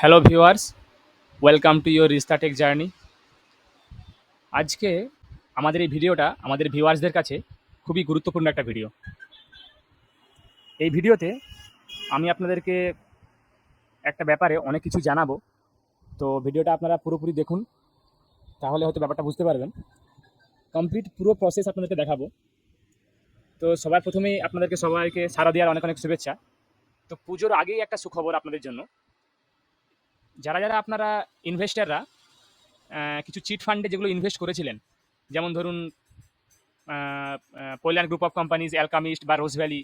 Hello viewers, welcome to your Rishta tech journey. আজকে আমাদের এই ভিডিওটা আমাদের ভিউয়ার্সদের কাছে খুবই গুরুত্বপূর্ণ একটা ভিডিও। এই ভিডিওতে আমি আপনাদেরকে একটা ব্যাপারে অনেক কিছু জানাবো। তো ভিডিওটা আপনারা পুরোপুরি দেখুন, তাহলে হয়তো ব্যাপারটা বুঝতে পারবেন। কমপ্লিট পুরো প্রসেস আপনাদেরকে দেখাবো। তো সবার প্রথমেই আপনাদেরকে সবাইকে সাড়া দেওয়ার অনেক অনেক শুভেচ্ছা। তো পুজোর আগেই একটা সুখবর আপনাদের জন্য। যারা যারা আপনারা ইনভেস্টাররা কিছু চিট ফান্ডে যেগুলো ইনভেস্ট করেছিলেন, যেমন ধরুন পৈলান গ্রুপ অফ কোম্পানিজ, অ্যালকামিস্ট বা রোজ ভ্যালি,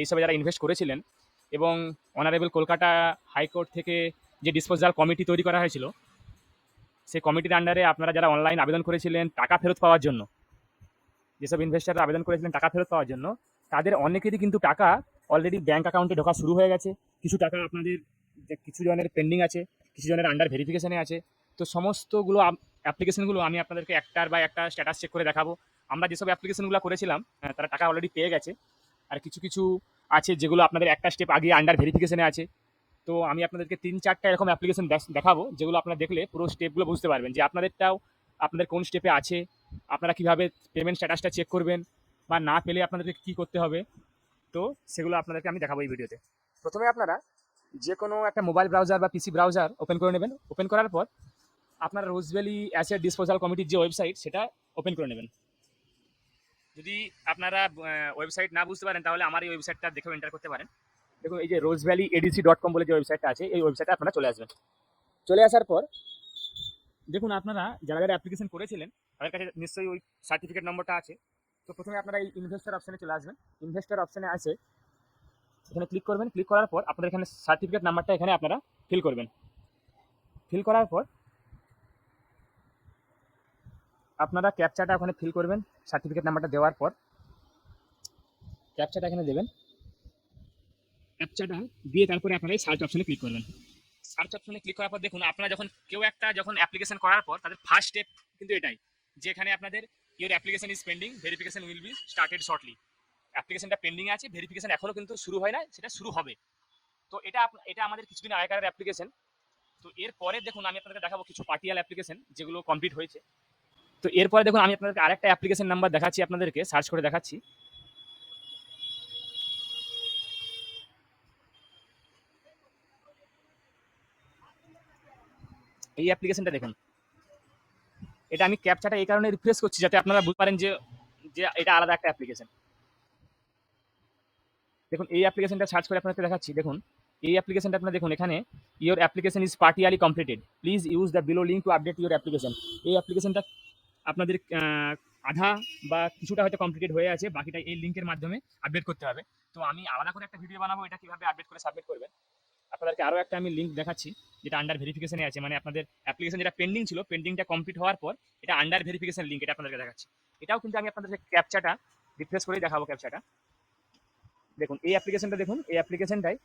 এইসবে যারা ইনভেস্ট করেছিলেন এবং অনারেবল কলকাতা হাইকোর্ট থেকে যে ডিসপোজাল কমিটি তৈরি করা হয়েছিল, সেই কমিটির আন্ডারে আপনারা যারা অনলাইন আবেদন করেছিলেন টাকা ফেরত পাওয়ার জন্য, যেসব ইনভেস্টাররা আবেদন করেছিলেন টাকা ফেরত পাওয়ার জন্য, তাদের অনেকেরই কিন্তু টাকা অলরেডি ব্যাঙ্ক অ্যাকাউন্টে ঢোকা শুরু হয়ে গেছে। কিছু টাকা আপনাদের কিছু জনের পেন্ডিং আছে, কিছু জনের আন্ডার ভেরিফিকেশনে আছে। তো সমস্তগুলো অ্যাপ্লিকেশনগুলো আমি আপনাদেরকে একটার বা একটা স্ট্যাটাস চেক করে দেখাবো। আমরা যেসব অ্যাপ্লিকেশনগুলো করেছিলাম তারা টাকা অলরেডি পেয়ে গেছে, আর কিছু কিছু আছে যেগুলো আপনাদের একটা স্টেপ আগে আন্ডার ভেরিফিকেশনে আছে। তো আমি আপনাদেরকে ৩-৪টা এরকম অ্যাপ্লিকেশন দেখাবো, যেগুলো আপনারা দেখলে পুরো স্টেপগুলো বুঝতে পারবেন যে আপনাদেরটাও আপনাদের কোন স্টেপে আছে, আপনারা কীভাবে পেমেন্ট স্ট্যাটাসটা চেক করবেন, বা না পেলে আপনাদেরকে কী করতে হবে। তো সেগুলো আপনাদেরকে আমি দেখাবো এই ভিডিওতে। প্রথমে আপনারা যে কোনো একটা মোবাইল ব্রাউজার বা পিসি ব্রাউজার ওপেন করে নেবেন। ওপেন করার পর আপনারা রোজ ভ্যালি অ্যাসেট ডিসপোজাল কমিটির যে ওয়েবসাইট, সেটা ওপেন করে নেবেন। যদি আপনারা ওয়েবসাইট না বুঝতে পারেন, তাহলে আমার এই ওয়েবসাইটটা দেখেও এন্টার করতে পারেন। দেখুন, এই যে rozevalleyadc.com বলে যে ওয়েবসাইটটা আছে, এই ওয়েবসাইটে আপনারা চলে আসবেন। চলে আসার পর দেখুন, আপনারা যারা যারা অ্যাপ্লিকেশন করেছিলেন তাদের কাছে নিশ্চয়ই ওই সার্টিফিকেট নম্বরটা আছে। তো প্রথমে আপনারা এই ইনভেস্টার অপশানে চলে আসবেন। ইনভেস্টার অপশানে আছে, এখানে ক্লিক করবেন। ক্লিক করার পর আপনাদের এখানে সার্টিফিকেট নাম্বারটা এখানে আপনারা ফিল করবেন। ফিল করার পর আপনারা ক্যাপচাটা ওখানে ফিল করবেন। সার্টিফিকেট নাম্বারটা দেওয়ার পর ক্যাপচাটা এখানে দেবেন। ক্যাপচাটা দিয়ে তারপরে আপনারা এই সার্চ অপশনে ক্লিক করবেন। সার্চ অপশনে ক্লিক করার পর দেখুন, আপনারা যখন অ্যাপ্লিকেশন করার পর তাদের ফার্স্ট স্টেপ কিন্তু এটাই, যে এখানে আপনাদের your application is pending, verification will be started shortly. অ্যাপ্লিকেশনটা পেন্ডিং আছে, ভেরিফিকেশন এখনও কিন্তু শুরু হয় না, সেটা শুরু হবে। তো এটা আমাদের কিছুদিন আগেকার অ্যাপ্লিকেশন। তো এরপরে দেখুন, আমি আপনাদের দেখাবো কিছু পার্টিয়াল অ্যাপ্লিকেশন যেগুলো কমপ্লিট হয়েছে। তো এরপরে দেখুন, আমি আপনাদেরকে আরেকটা অ্যাপ্লিকেশন নাম্বার দেখাচ্ছি, আপনাদেরকে সার্চ করে দেখাচ্ছি। এই অ্যাপ্লিকেশনটা দেখুন, এটা আমি ক্যাপচাটা এই কারণে রিফ্রেশ করছি যাতে আপনারা বুঝতে পারেন যে যে এটা আলাদা একটা অ্যাপ্লিকেশন। দেখুন, এই অ্যাপ্লিকেশনটা সার্চ করে আপনাদেরকে দেখাচ্ছি। দেখুন, এই অ্যাপ্লিকেশনটা আপনারা দেখুন, এখানে your application is partially completed, please use the below link to update your application. এই অ্যাপ্লিকেশনটা আপনাদের আধা বা কিছুটা হয়তো কমপ্লিটেড হয়ে আছে, বাকিটা এই লিঙ্কের মাধ্যমে আপডেট করতে হবে। তো আমি আলাদা করে একটা ভিডিও বানাবো এটা কীভাবে আপডেট করে সাবমিট করবেন। আপনাদেরকে আরও একটা আমি লিঙ্ক দেখাচ্ছি যেটা আন্ডার ভেরিফিকেশনে আছে, মানে আপনাদের অ্যাপ্লিকেশন যেটা পেন্ডিং ছিল, পেন্ডিংটা কমপ্লিট হওয়ার পর এটা আন্ডার ভেরিফিকেশন লিঙ্ক, এটা আপনাদেরকে দেখাচ্ছি। এটাও কিন্তু আমি আপনাদেরকে ক্যাপচাটা রিফ্রেশ করেই দেখাবো। ক্যাপচাটা দেখুন, এই অ্যাপ্লিকেশনটা দেখুন, এই অ্যাপ্লিকেশনটাই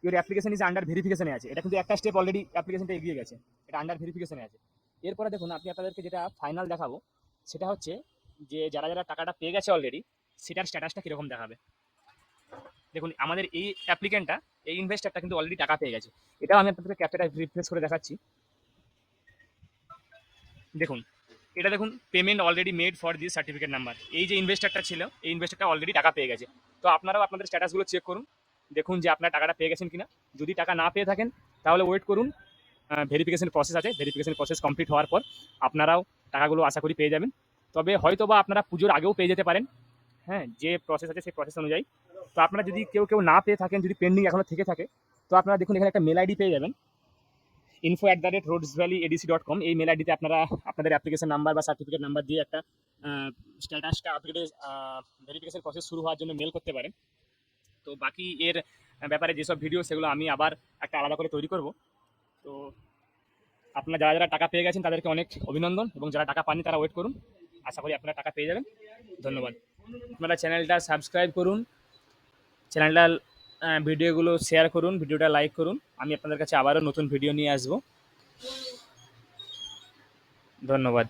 ইউর অ্যাপ্লিকেশন ইজ আন্ডার ভেরিফিকেশনে আছে। এটা কিন্তু একটা স্টেপ অলরেডি অ্যাপ্লিকেশনটা এগিয়ে গেছে, এটা আন্ডার ভেরিফিকেশনে আছে। এরপরে দেখুন, আপনি আপনাদেরকে যেটা ফাইনাল দেখাবো সেটা হচ্ছে যে যারা যারা টাকাটা পেয়ে গেছে অলরেডি, সেটার স্ট্যাটাসটা কীরকম দেখাবে। দেখুন, আমাদের এই অ্যাপ্লিকেন্টটা, এই ইনভেস্টারটা কিন্তু অলরেডি টাকা পেয়ে গেছে। এটাও আমি আপনাদেরকে ক্যাপচাটা রিফ্রেশ করে দেখাচ্ছি। দেখুন, এটা দেখুন, payment already made for this certificate number. এই যে ইনভেস্টারটা ছিল, এই ইনভেস্টারটা অলরেডি টাকা পেয়ে গেছে। তো আপনারাও আপনাদের স্ট্যাটাসগুলো চেক করুন, দেখুন যে আপনার টাকাটা পেয়ে গেছেন কিনা। যদি টাকা না পেয়ে থাকেন তাহলে ওয়েট করুন, ভেরিফিকেশন প্রসেস আছে, ভেরিফিকেশন প্রসেস কমপ্লিট হওয়ার পর আপনারাও টাকাগুলো আশা করি পেয়ে যাবেন। তবে হয়তো বা আপনারা পুজোর আগেও পেয়ে যেতে পারেন, হ্যাঁ, যে প্রসেস আছে সেই প্রসেস অনুযায়ী। তো আপনারা যদি কেউ না পেয়ে থাকেন, যদি পেন্ডিং এখনও থেকে থাকে, তো আপনারা দেখুন এখানে একটা মেল আইডি পেয়ে যাবেন, info@rozevalleyadc.com। এই মেল আইডিতে আপনারা আপনাদের অ্যাপ্লিকেশন নাম্বার বা সার্টিফিকেট নাম্বার দিয়ে একটা স্ট্যাটাসটা আপডেটের ভেরিফিকেশন প্রসেস শুরু হওয়ার জন্য মেল করতে পারেন। তো বাকি এর ব্যাপারে যেসব ভিডিও, সেগুলো আমি আবার একটা আলাদা করে তৈরি করব। তো আপনারা যারা যারা টাকা পেয়ে গেছেন তাদেরকে অনেক অভিনন্দন, এবং যারা টাকা পাননি তারা ওয়েট করুন, আশা করি আপনারা টাকা পেয়ে যাবেন। ধন্যবাদ। আপনারা চ্যানেলটা সাবস্ক্রাইব করুন, চ্যানেলটা ভিডিওগুলো শেয়ার করুন, ভিডিওটা লাইক করুন। আমি আপনাদের কাছে আবারও নতুন ভিডিও নিয়ে আসবো। ধন্যবাদ।